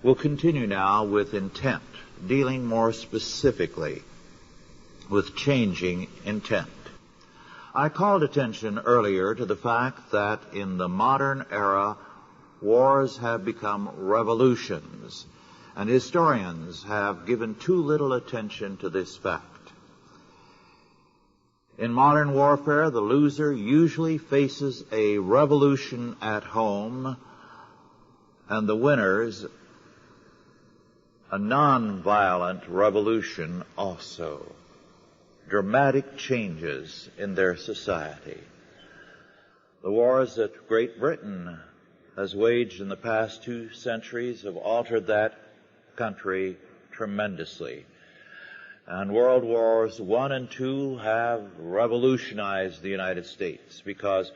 We'll continue now with intent, dealing more specifically with changing intent. I called attention earlier to the fact that in the modern era, wars have become revolutions, and historians have given too little attention to this fact. In modern warfare, the loser usually faces a revolution at home, and the winners a non-violent revolution also. Dramatic changes in their society. The wars that Great Britain has waged in the past 2 centuries have altered that country tremendously. And World Wars I and II have revolutionized the United States because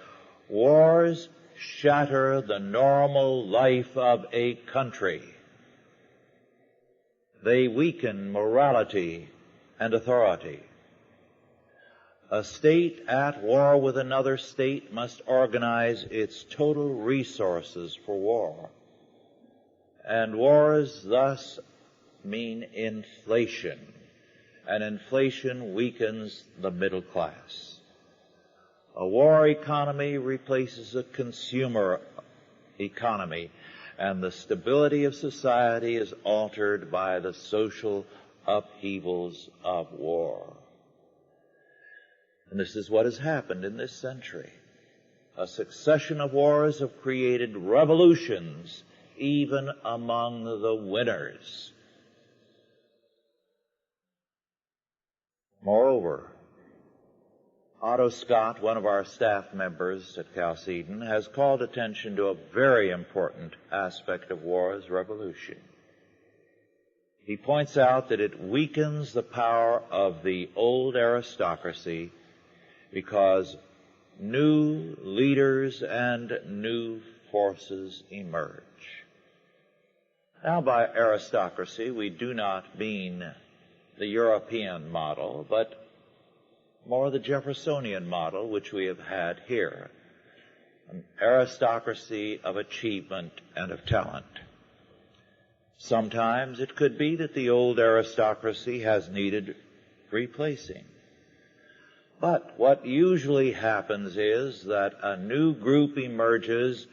wars shatter the normal life of a country. They weaken morality and authority. A state at war with another state must organize its total resources for war. And wars thus mean inflation. And inflation weakens the middle class. A war economy replaces a consumer economy, and the stability of society is altered by the social upheavals of war. And this is what has happened in this century. A succession of wars have created revolutions even among the winners. Moreover, Otto Scott, one of our staff members at Chalcedon, has called attention to a very important aspect of war as revolution. He points out that it weakens the power of the old aristocracy because new leaders and new forces emerge. Now, by aristocracy, we do not mean the European model, but more the Jeffersonian model, which we have had here, an aristocracy of achievement and of talent. Sometimes it could be that the old aristocracy has needed replacing. But what usually happens is that a new group emerges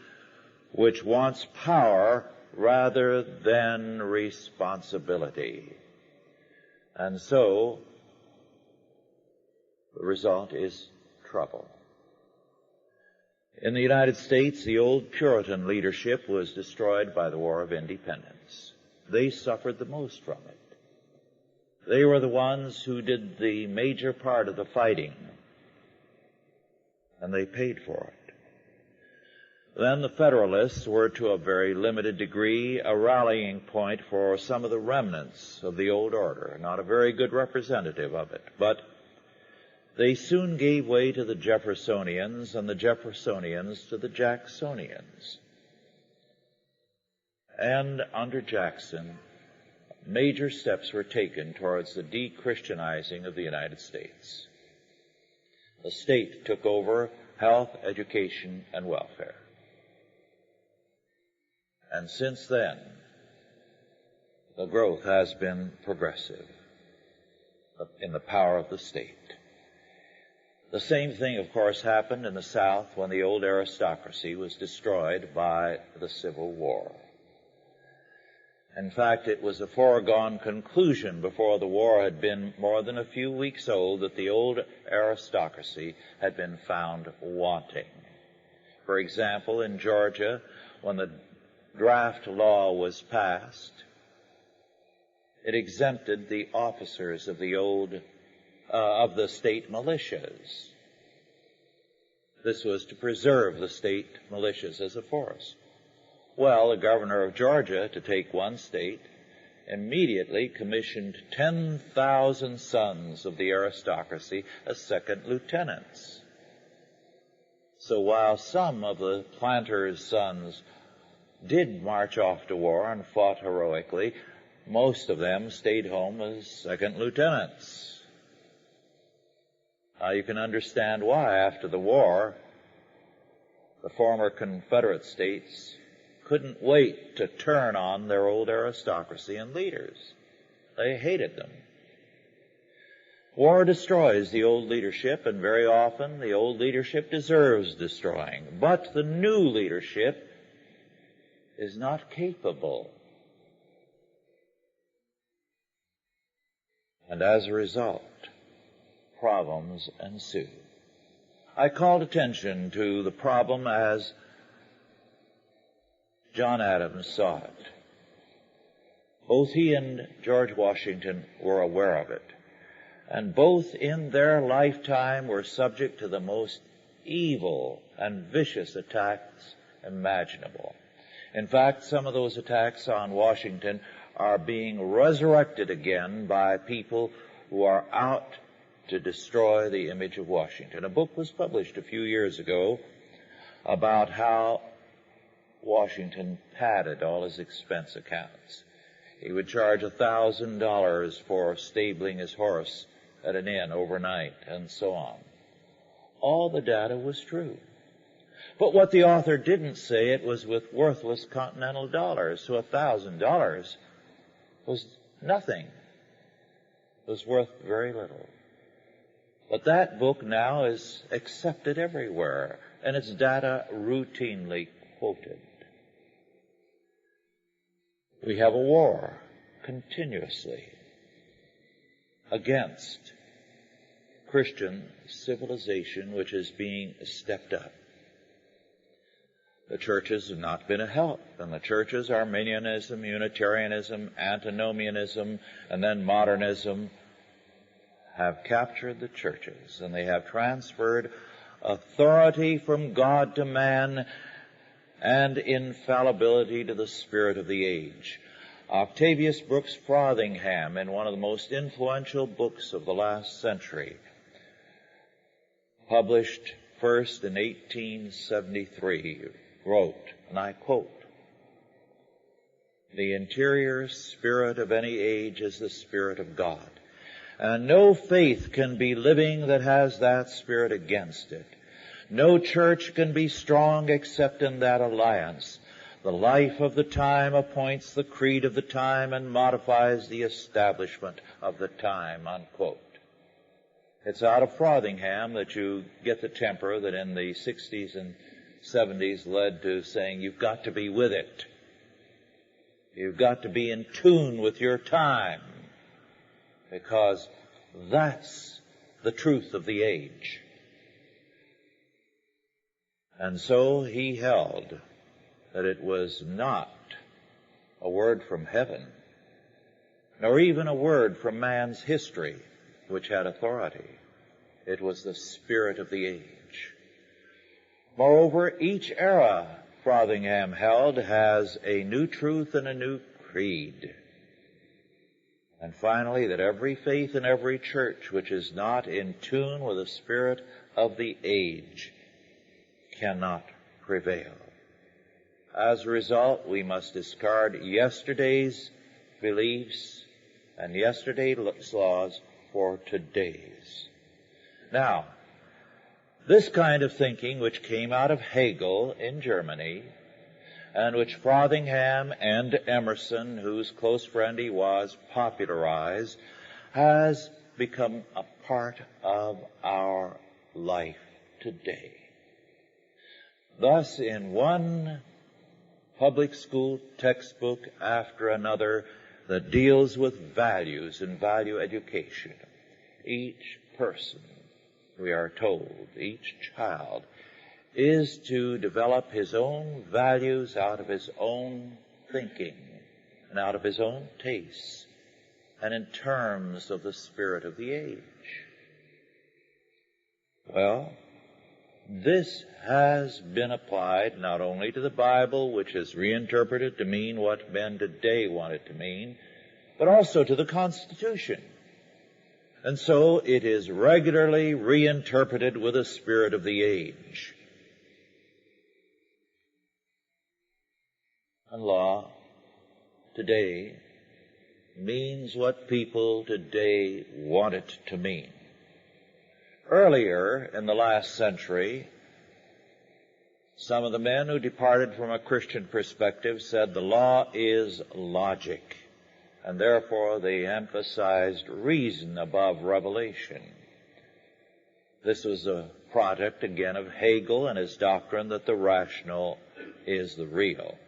which wants power rather than responsibility. And so, the result is trouble. In the United States, the old Puritan leadership was destroyed by the War of Independence. They suffered the most from it. They were the ones who did the major part of the fighting, and they paid for it. Then the Federalists were, to a very limited degree, a rallying point for some of the remnants of the old order, not a very good representative of it. But they soon gave way to the Jeffersonians, and the Jeffersonians to the Jacksonians. And under Jackson, major steps were taken towards the de-Christianizing of the United States. The state took over health, education, and welfare. And since then, the growth has been progressive in the power of the state. The same thing, of course, happened in the South when the old aristocracy was destroyed by the Civil War. In fact, it was a foregone conclusion before the war had been more than a few weeks old that the old aristocracy had been found wanting. For example, in Georgia, when the draft law was passed, it exempted the officers of the state militias. This was to preserve the state militias as a force. Well, the governor of Georgia, to take one state, immediately commissioned 10,000 sons of the aristocracy as second lieutenants. So while some of the planters' sons did march off to war and fought heroically, most of them stayed home as second lieutenants. Now you can understand why, after the war, the former Confederate states couldn't wait to turn on their old aristocracy and leaders. They hated them. War destroys the old leadership, and very often the old leadership deserves destroying. But the new leadership is not capable. And as a result, problems ensue. I called attention to the problem as John Adams saw it. Both he and George Washington were aware of it, and both in their lifetime were subject to the most evil and vicious attacks imaginable. In fact, some of those attacks on Washington are being resurrected again by people who are out to destroy the image of Washington. A book was published a few years ago about how Washington padded all his expense accounts. He would charge $1,000 for stabling his horse at an inn overnight, and so on. All the data was true. But what the author didn't say, it was with worthless continental dollars. So $1,000 was nothing. It was worth very little. But that book now is accepted everywhere, and its data routinely quoted. We have a war continuously against Christian civilization, which is being stepped up. The churches have not been a help, and the churches, Arminianism, Unitarianism, Antinomianism, and then modernism, have captured the churches, and they have transferred authority from God to man and infallibility to the spirit of the age. Octavius Brooks Frothingham, in one of the most influential books of the last century, published first in 1873, wrote, and I quote, "The interior spirit of any age is the Spirit of God, and no faith can be living that has that spirit against it. No church can be strong except in that alliance. The life of the time appoints the creed of the time and modifies the establishment of the time," unquote. It's out of Frothingham that you get the temper that in the 60s and 70s led to saying you've got to be with it. You've got to be in tune with your time, because that's the truth of the age. And so he held that it was not a word from heaven, nor even a word from man's history, which had authority. It was the spirit of the age. Moreover, each era, Frothingham held, has a new truth and a new creed. And finally, that every faith and every church which is not in tune with the spirit of the age cannot prevail. As a result, we must discard yesterday's beliefs and yesterday's laws for today's. Now, this kind of thinking, which came out of Hegel in Germany, and which Frothingham and Emerson, whose close friend he was, popularized, has become a part of our life today. Thus, in one public school textbook after another that deals with values and value education, each person, we are told, each child, is to develop his own values out of his own thinking and out of his own tastes and in terms of the spirit of the age. Well, this has been applied not only to the Bible, which is reinterpreted to mean what men today want it to mean, but also to the Constitution. And so it is regularly reinterpreted with the spirit of the age. And law today means what people today want it to mean. Earlier in the last century, Some of the men who departed from a Christian perspective said the law is logic, and therefore they emphasized reason above revelation. This was a product, again, of Hegel and his doctrine that the rational is the real.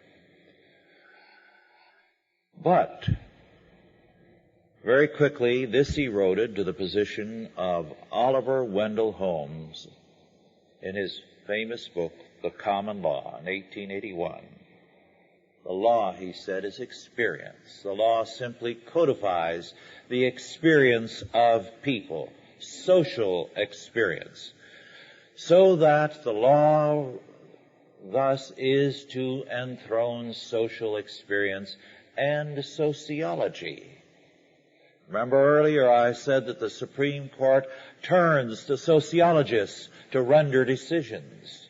But very quickly, this eroded to the position of Oliver Wendell Holmes in his famous book, The Common Law, in 1881. The law, he said, is experience. The law simply codifies the experience of people, social experience, so that the law thus is to enthrone social experience and sociology. Remember earlier I said that the Supreme Court turns to sociologists to render decisions.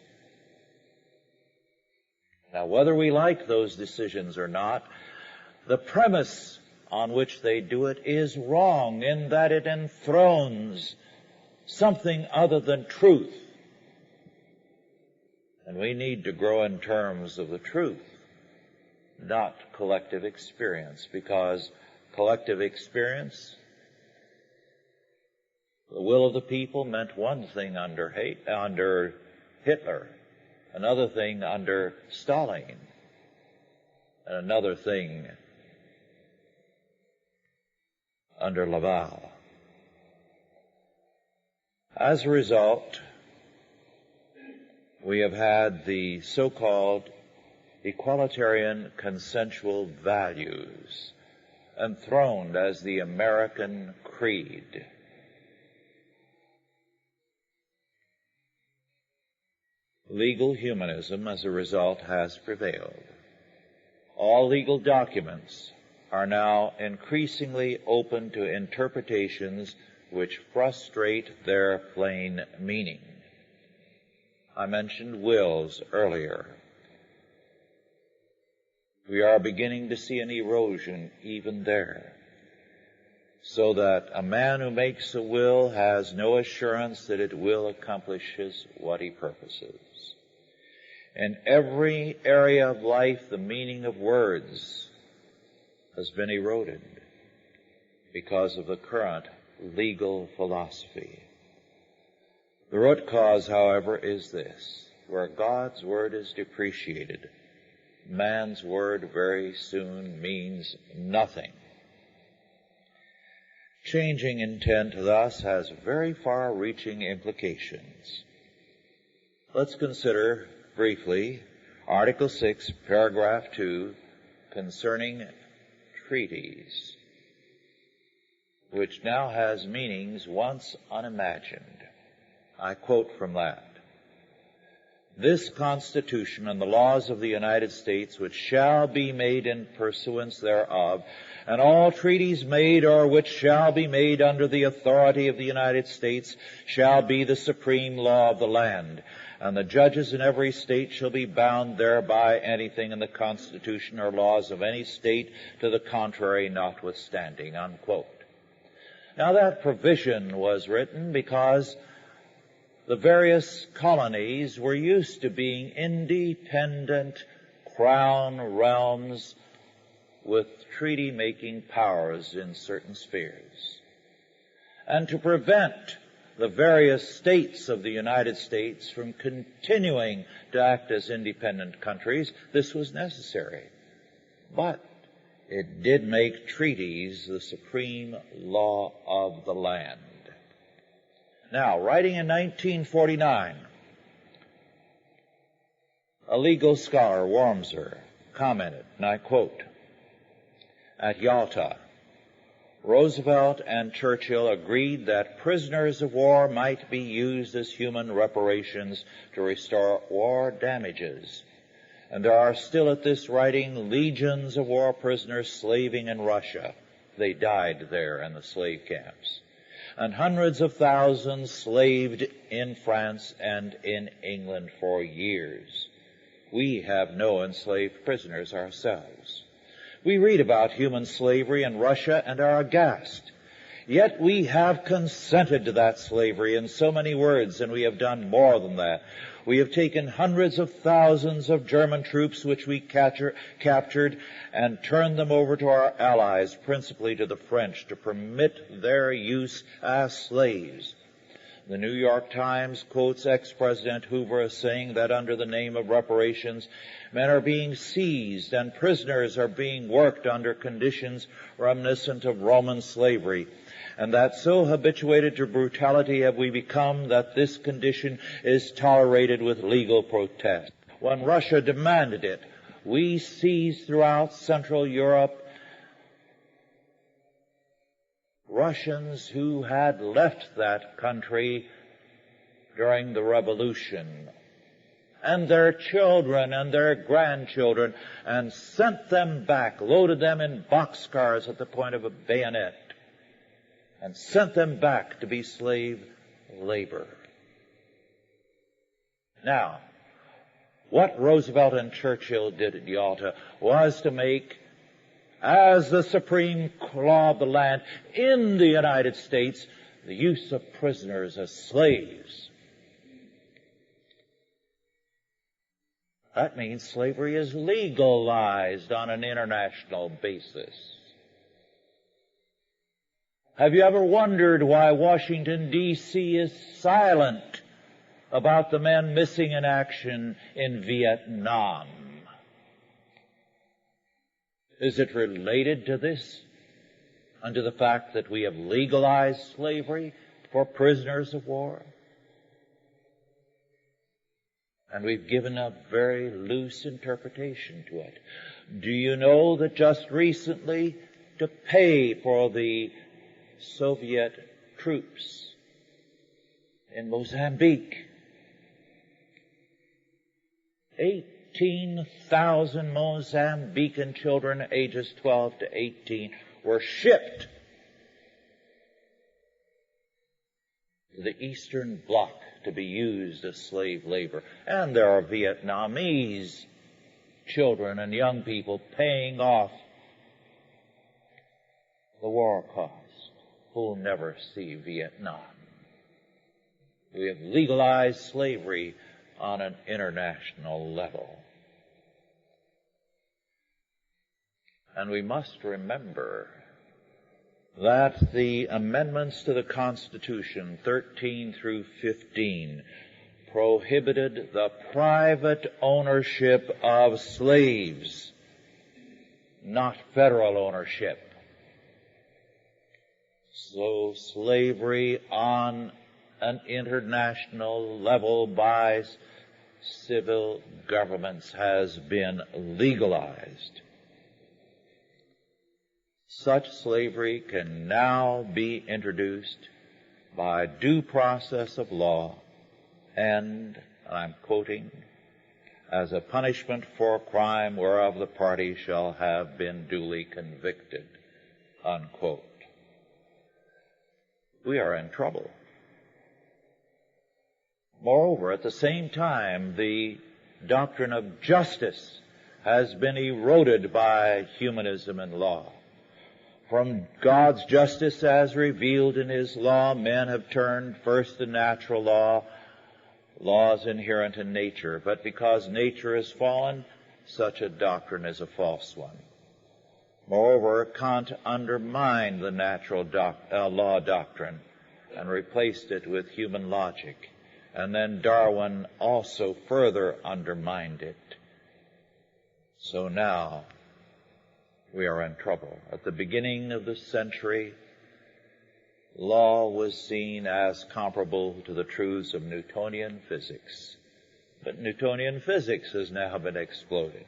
Now, whether we like those decisions or not, the premise on which they do it is wrong in that it enthrones something other than truth. And we need to grow in terms of the truth, not collective experience, because collective experience, the will of the people, meant one thing under Hitler, another thing under Stalin, and another thing under Laval. As a result, we have had the so-called equalitarian consensual values enthroned as the American creed. Legal humanism, as a result, has prevailed. All legal documents are now increasingly open to interpretations which frustrate their plain meaning. I mentioned wills earlier. We are beginning to see an erosion even there, so that a man who makes a will has no assurance that it will accomplish what he purposes. In every area of life, the meaning of words has been eroded because of the current legal philosophy. The root cause, however, is this: where God's word is depreciated, man's word very soon means nothing. Changing intent thus has very far-reaching implications. Let's consider briefly Article 6, Paragraph 2, concerning treaties, which now has meanings once unimagined. I quote from that. This Constitution and the laws of the United States, which shall be made in pursuance thereof, and all treaties made or which shall be made under the authority of the United States, shall be the supreme law of the land. And the judges in every state shall be bound thereby, anything in the Constitution or laws of any state to the contrary notwithstanding, unquote. Now that provision was written because the various colonies were used to being independent crown realms with treaty-making powers in certain spheres. And to prevent the various states of the United States from continuing to act as independent countries, this was necessary. But it did make treaties the supreme law of the land. Now, writing in 1949, a legal scholar, Wormser, commented, and I quote, "At Yalta, Roosevelt and Churchill agreed that prisoners of war might be used as human reparations to restore war damages. And there are still at this writing legions of war prisoners slaving in Russia. They died there in the slave camps. And hundreds of thousands slaved in France and in England for years. We have no enslaved prisoners ourselves. We read about human slavery in Russia and are aghast. Yet we have consented to that slavery in so many words, and we have done more than that. We have taken hundreds of thousands of German troops which we captured and turned them over to our allies, principally to the French, to permit their use as slaves. The New York Times quotes ex-President Hoover as saying that under the name of reparations, men are being seized and prisoners are being worked under conditions reminiscent of Roman slavery, and that so habituated to brutality have we become that this condition is tolerated with legal protest. When Russia demanded it, we seized throughout Central Europe Russians who had left that country during the revolution, and their children and their grandchildren, and sent them back, loaded them in boxcars at the point of a bayonet, and sent them back to be slave labor. Now, what Roosevelt and Churchill did at Yalta was to make, as the supreme law of the land in the United States, the use of prisoners as slaves. That means slavery is legalized on an international basis. Have you ever wondered why Washington, D.C. is silent about the men missing in action in Vietnam? Is it related to this and to the fact that we have legalized slavery for prisoners of war? And we've given a very loose interpretation to it. Do you know that just recently, to pay for the Soviet troops in Mozambique, 18,000 Mozambican children ages 12 to 18 were shipped to the Eastern Bloc to be used as slave labor. And there are Vietnamese children and young people paying off the war cost who'll never see Vietnam. We have legalized slavery on an international level. And we must remember that the amendments to the Constitution, 13 through 15, prohibited the private ownership of slaves, not federal ownership. So slavery on an international level by civil governments has been legalized. Such slavery can now be introduced by due process of law and, I'm quoting, as a punishment for crime whereof the party shall have been duly convicted, unquote. We are in trouble. Moreover, at the same time, the doctrine of justice has been eroded by humanism and law. From God's justice as revealed in His law, men have turned first to natural law, laws inherent in nature. But because nature has fallen, such a doctrine is a false one. Moreover, Kant undermined the natural law doctrine and replaced it with human logic. And then Darwin also further undermined it. So now we are in trouble. At the beginning of the century, law was seen as comparable to the truths of Newtonian physics. But Newtonian physics has now been exploded.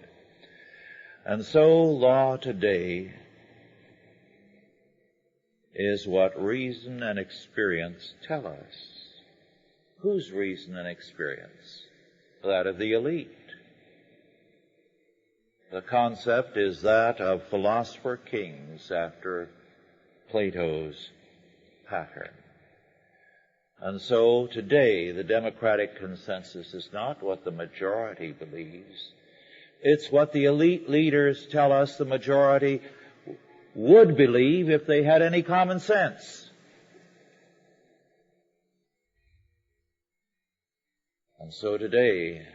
And so law today is what reason and experience tell us. Whose reason and experience? That of the elite. The concept is that of philosopher kings after Plato's pattern. And so today the democratic consensus is not what the majority believes. It's what the elite leaders tell us the majority would believe if they had any common sense. And so today,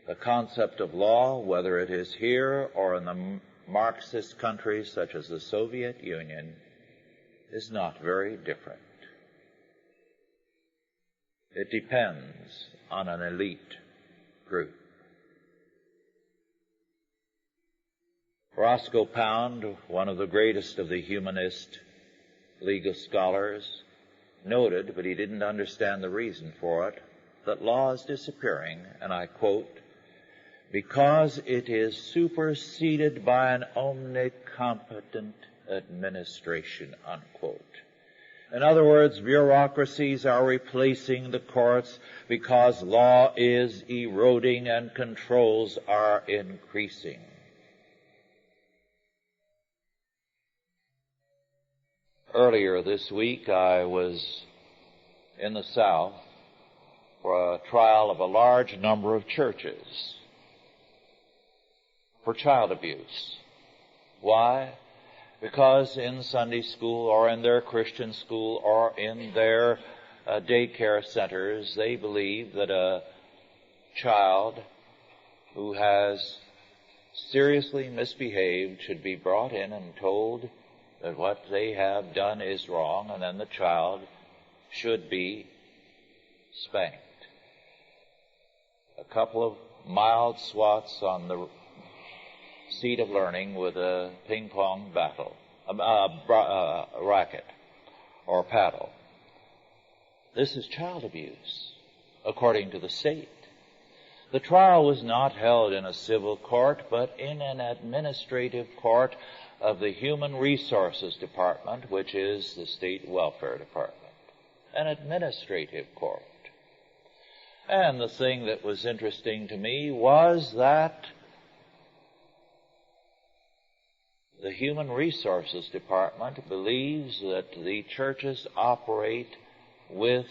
the concept of law, whether it is here or in the Marxist countries such as the Soviet Union, is not very different. It depends on an elite group. Roscoe Pound, one of the greatest of the humanist legal scholars, noted, but he didn't understand the reason for it, that law is disappearing, and I quote, because it is superseded by an omnicompetent administration, unquote. In other words, bureaucracies are replacing the courts because law is eroding and controls are increasing. Earlier this week, I was in the South for a trial of a large number of churches for child abuse. Why? Because in Sunday school or in their Christian school or in their daycare centers, they believe that a child who has seriously misbehaved should be brought in and told that what they have done is wrong, and then the child should be spanked. A couple of mild swats on the seat of learning with a ping pong racket or paddle. This is child abuse, according to the state. The trial was not held in a civil court, but in an administrative court of the Human Resources Department, which is the State Welfare Department. An administrative court. And the thing that was interesting to me was that the Human Resources Department believes that the churches operate with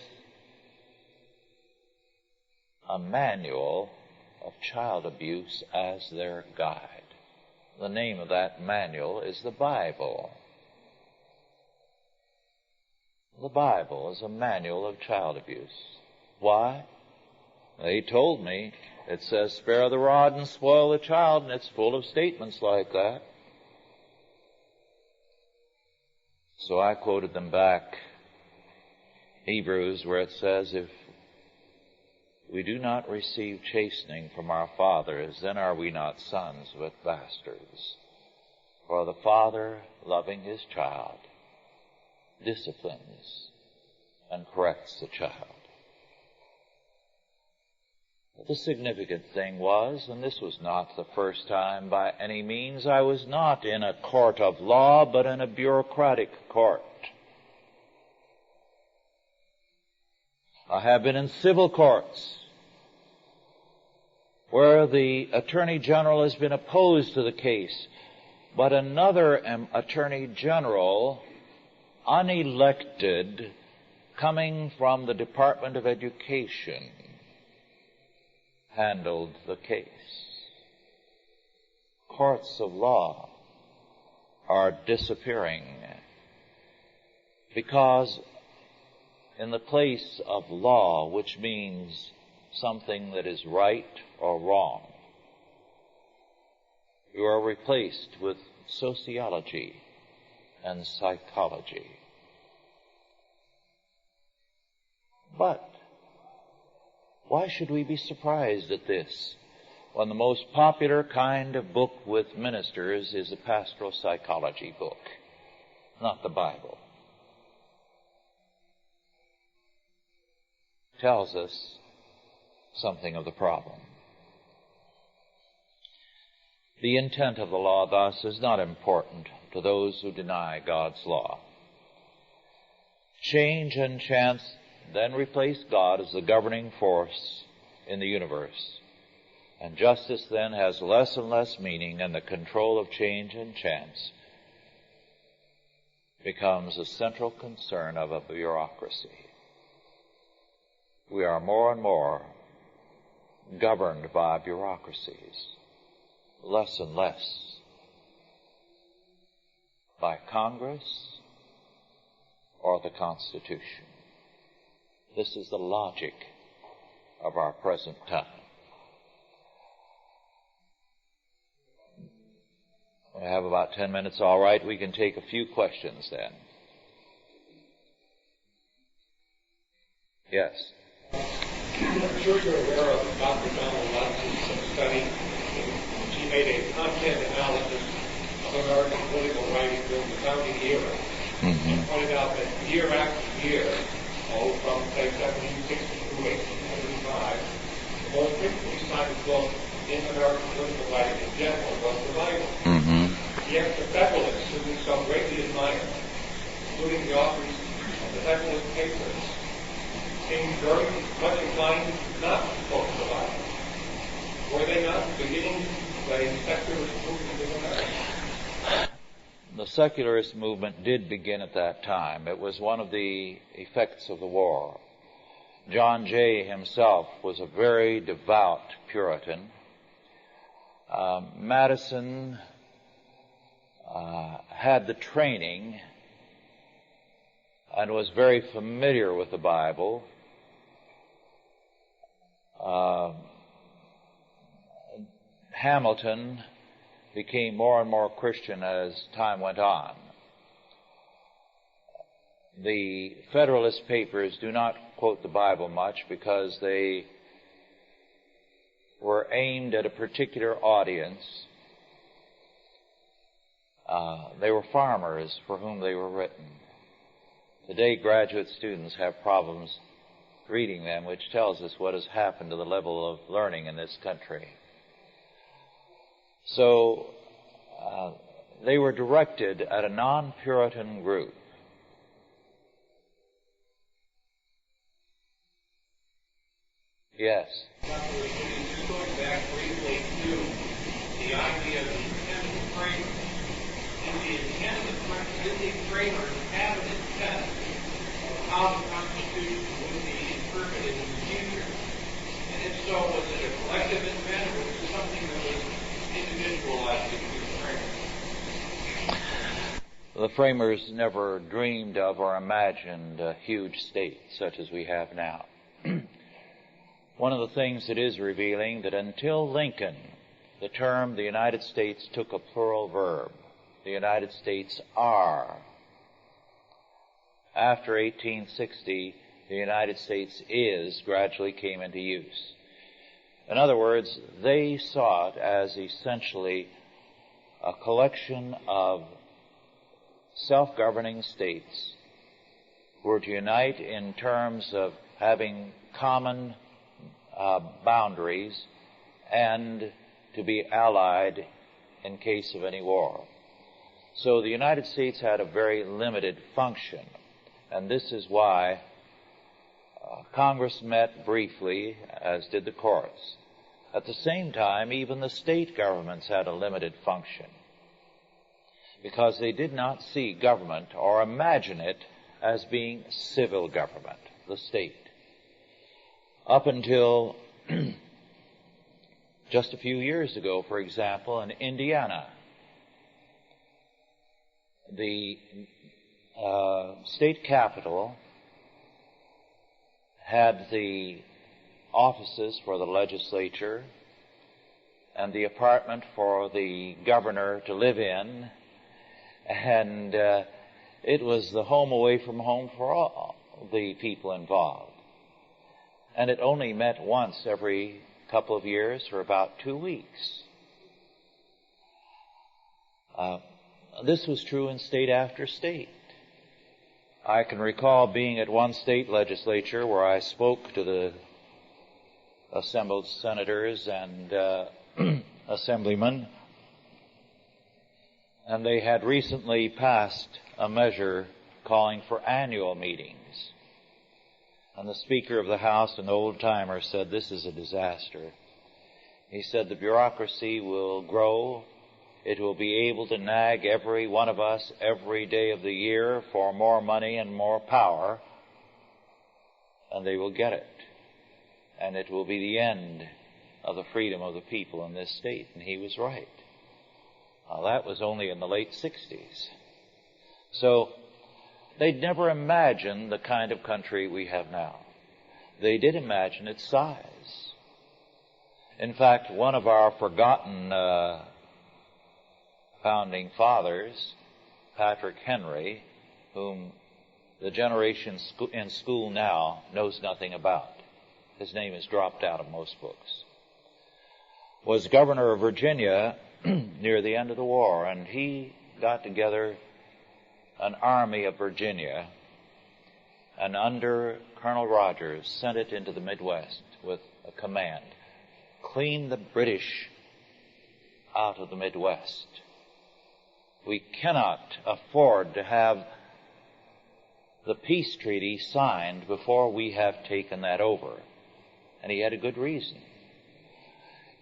a manual of child abuse as their guide. The name of that manual is the Bible. The Bible is a manual of child abuse. Why? They told me it says, spare the rod and spoil the child, and it's full of statements like that. So I quoted them back Hebrews, where it says, if we do not receive chastening from our fathers, then are we not sons but bastards. For the father, loving his child, disciplines and corrects the child. But the significant thing was, and this was not the first time by any means, I was not in a court of law, but in a bureaucratic court. I have been in civil courts where the Attorney General has been opposed to the case, but another Attorney General, unelected, coming from the Department of Education, handled the case. Courts of law are disappearing because in the place of law, which means something that is right or wrong, you are replaced with sociology and psychology. But why should we be surprised at this when the most popular kind of book with ministers is a pastoral psychology book, not the Bible? Tells us something of the problem. The intent of the law, thus, is not important to those who deny God's law. Change and chance then replace God as the governing force in the universe. And justice then has less and less meaning, and the control of change and chance becomes a central concern of a bureaucracy. We are more and more governed by bureaucracies, less and less by Congress or the Constitution. This is the logic of our present time. We have about 10 minutes. All right, we can take a few questions then. Yes. I'm sure you're aware of Dr. Donald Watson's study. She made a content analysis of American political writing during the founding era. And pointed out that year after year, from say 1760 to 1875, the most frequently cited book in American political writing in general was the Bible. Yet the Federalists, who we so greatly admire, including the authors of the Federalist Papers, seemed very much inclined not to quote the Bible. Were they not beginning a secularist movement in America? The secularist movement did begin at that time. It was one of the effects of the war. John Jay himself was a very devout Puritan. Madison had the training and was very familiar with the Bible. Hamilton became more and more Christian as time went on. The Federalist Papers do not quote the Bible much because they were aimed at a particular audience. They were farmers for whom they were written. Today, graduate students have problems reading them, which tells us what has happened to the level of learning in this country. So they were directed at a non-Puritan group. Yes. Just going back briefly to the idea of the intent of the framer. Did the framers have an intent of how the Constitution would be interpreted in the future? And if so, was it a collective intent or was it something that was individualized to the framers? The framers never dreamed of or imagined a huge state such as we have now. One of the things that is revealing that until Lincoln, the term the United States took a plural verb. The United States are. After 1860, the United States is gradually came into use. In other words, they saw it as essentially a collection of self-governing states who were to unite in terms of having common boundaries and to be allied in case of any war. So the United States had a very limited function, and this is why Congress met briefly, as did the courts. At the same time, even the state governments had a limited function, because they did not see government or imagine it as being civil government, the state. Up until just a few years ago, for example, in Indiana, the state capital had the offices for the legislature and the apartment for the governor to live in, and it was the home away from home for all the people involved. And it only met once every couple of years for about 2 weeks. This was true in state after state. I can recall being at one state legislature where I spoke to the assembled senators and assemblymen, and they had recently passed a measure calling for annual meetings. And the Speaker of the House, an old-timer, said, "This is a disaster." He said, "The bureaucracy will grow. It will be able to nag every one of us every day of the year for more money and more power, and they will get it. And it will be the end of the freedom of the people in this state." And he was right. That was only in the late 60s. So they'd never imagined the kind of country we have now. they did imagine its size. In fact, one of our forgotten founding fathers, Patrick Henry, whom the generation in school now knows nothing about, his name is dropped out of most books, was governor of Virginia near the end of the war, and he got together an army of Virginia, and under Colonel Rogers sent it into the Midwest with a command: clean the British out of the Midwest. We cannot afford to have the peace treaty signed before we have taken that over. And he had a good reason.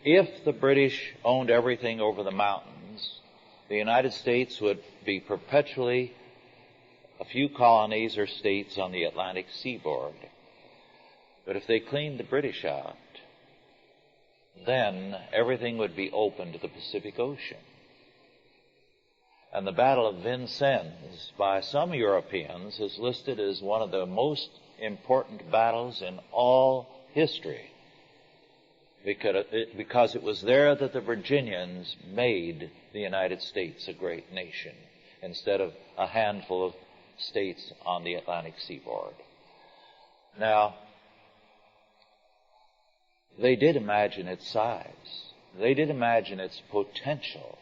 If the British owned everything over the mountains, the United States would be perpetually a few colonies or states on the Atlantic seaboard. But if they cleaned the British out, then everything would be open to the Pacific Ocean. And the Battle of Vincennes, by some Europeans, is listed as one of the most important battles in all history, because it was there that the Virginians made the United States a great nation, instead of a handful of states on the Atlantic seaboard. Now, they did imagine its size. They did imagine its potential.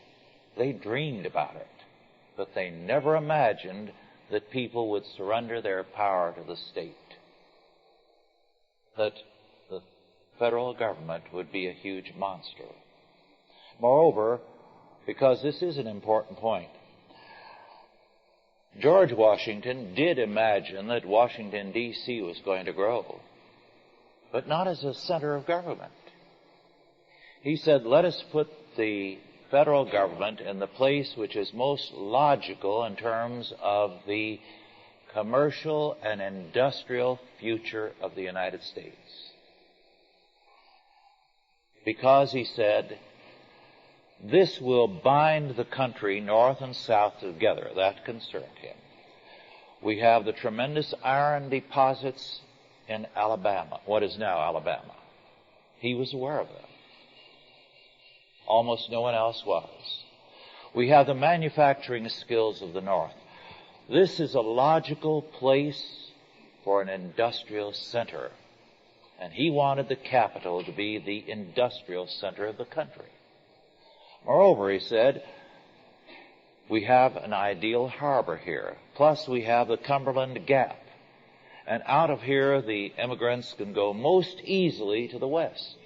They dreamed about it. But they never imagined that people would surrender their power to the state, that the federal government would be a huge monster. Moreover, because this is an important point, George Washington did imagine that Washington, D.C. was going to grow, but not as a center of government. He said, let us put the federal government in the place which is most logical in terms of the commercial and industrial future of the United States. Because, he said, this will bind the country north and south together. That concerned him. We have the tremendous iron deposits in Alabama, what is now Alabama. He was aware of them. Almost no one else was. We have the manufacturing skills of the North. This is a logical place for an industrial center. And he wanted the capital to be the industrial center of the country. Moreover, he said, we have an ideal harbor here. Plus, we have the Cumberland Gap. And out of here, the immigrants can go most easily to the west.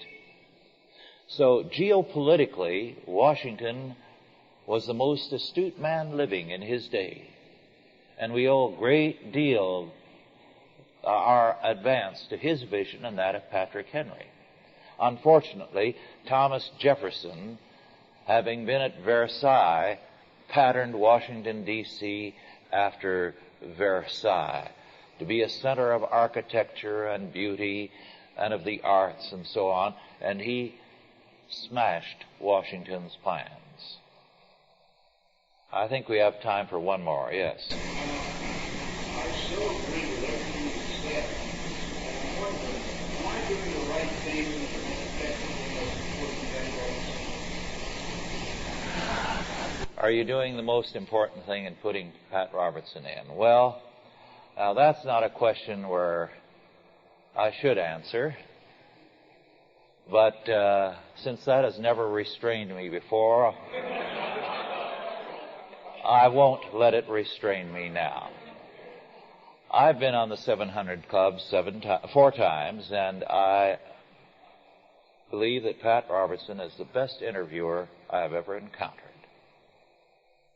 So, geopolitically, Washington was the most astute man living in his day. And we owe a great deal of our advance to his vision and that of Patrick Henry. Unfortunately, Thomas Jefferson, having been at Versailles, patterned Washington, D.C. after Versailles, to be a center of architecture and beauty and of the arts and so on, and he smashed Washington's plans. I think we have time for one more, yes. I so agree with everything you said. And I'm wondering, am I doing the right thing in affecting those important things? Are you doing the most important thing in putting Pat Robertson in? Well, now that's not a question where I should answer. But since that has never restrained me before, I won't let it restrain me now. I've been on the 700 Club 4 times, and I believe that Pat Robertson is the best interviewer I have ever encountered.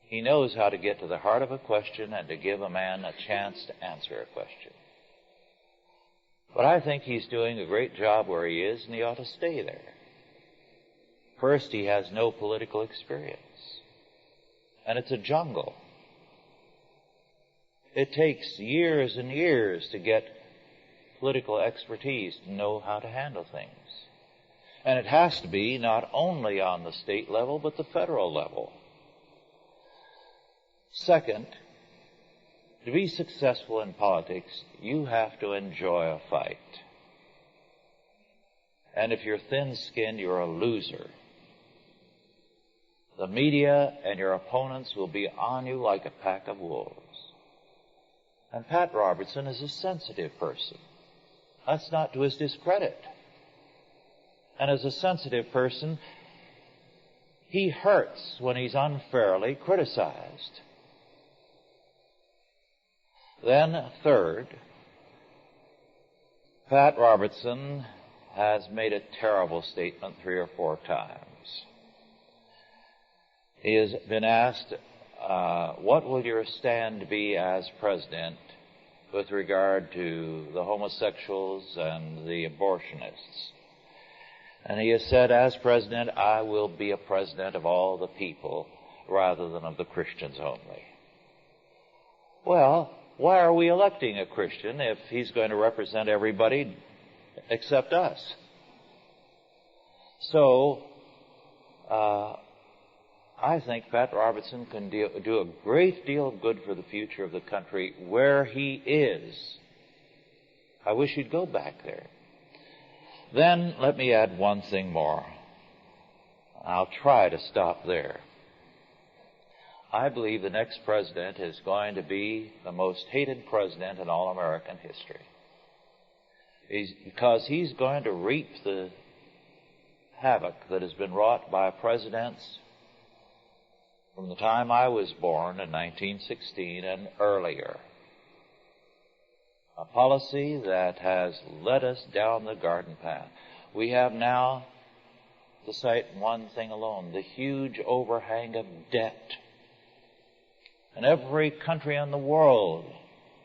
He knows how to get to the heart of a question and to give a man a chance to answer a question. But I think he's doing a great job where he is, and he ought to stay there. First, he has no political experience. And it's a jungle. It takes years and years to get political expertise to know how to handle things. And it has to be not only on the state level, but the federal level. Second, to be successful in politics, you have to enjoy a fight. And if you're thin-skinned, you're a loser. The media and your opponents will be on you like a pack of wolves. And Pat Robertson is a sensitive person. That's not to his discredit. And as a sensitive person, he hurts when he's unfairly criticized. Then, third, Pat Robertson has made a terrible statement 3 or 4 times. He has been asked, what will your stand be as president with regard to the homosexuals and the abortionists? And he has said, as president, I will be a president of all the people rather than of the Christians only. Well, why are we electing a Christian if he's going to represent everybody except us? So, I think Pat Robertson can do a great deal of good for the future of the country where he is. I wish he'd go back there. Then let me add one thing more. I'll try to stop there. I believe the next president is going to be the most hated president in all American history. Because he's going to reap the havoc that has been wrought by presidents from the time I was born in 1916 and earlier. A policy that has led us down the garden path. We have now, to cite one thing alone, the huge overhang of debt. And every country in the world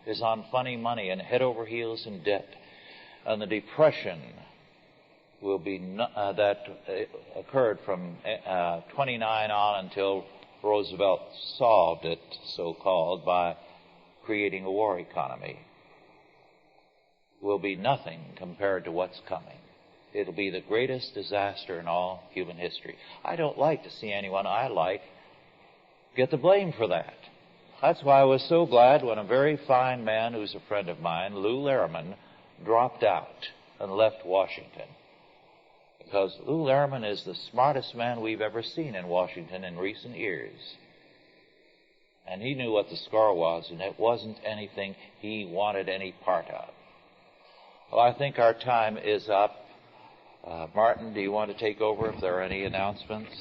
is on funny money and head over heels in debt. And the depression will be that occurred from 29 on until Roosevelt solved it, so-called, by creating a war economy, will be nothing compared to what's coming. It'll be the greatest disaster in all human history. I don't like to see anyone I like get the blame for that. That's why I was so glad when a very fine man who's a friend of mine, Lou Lehrman, dropped out and left Washington. Because Lou Lehrman is the smartest man we've ever seen in Washington in recent years. And he knew what the score was, and it wasn't anything he wanted any part of. Well, I think our time is up. Martin, do you want to take over if there are any announcements?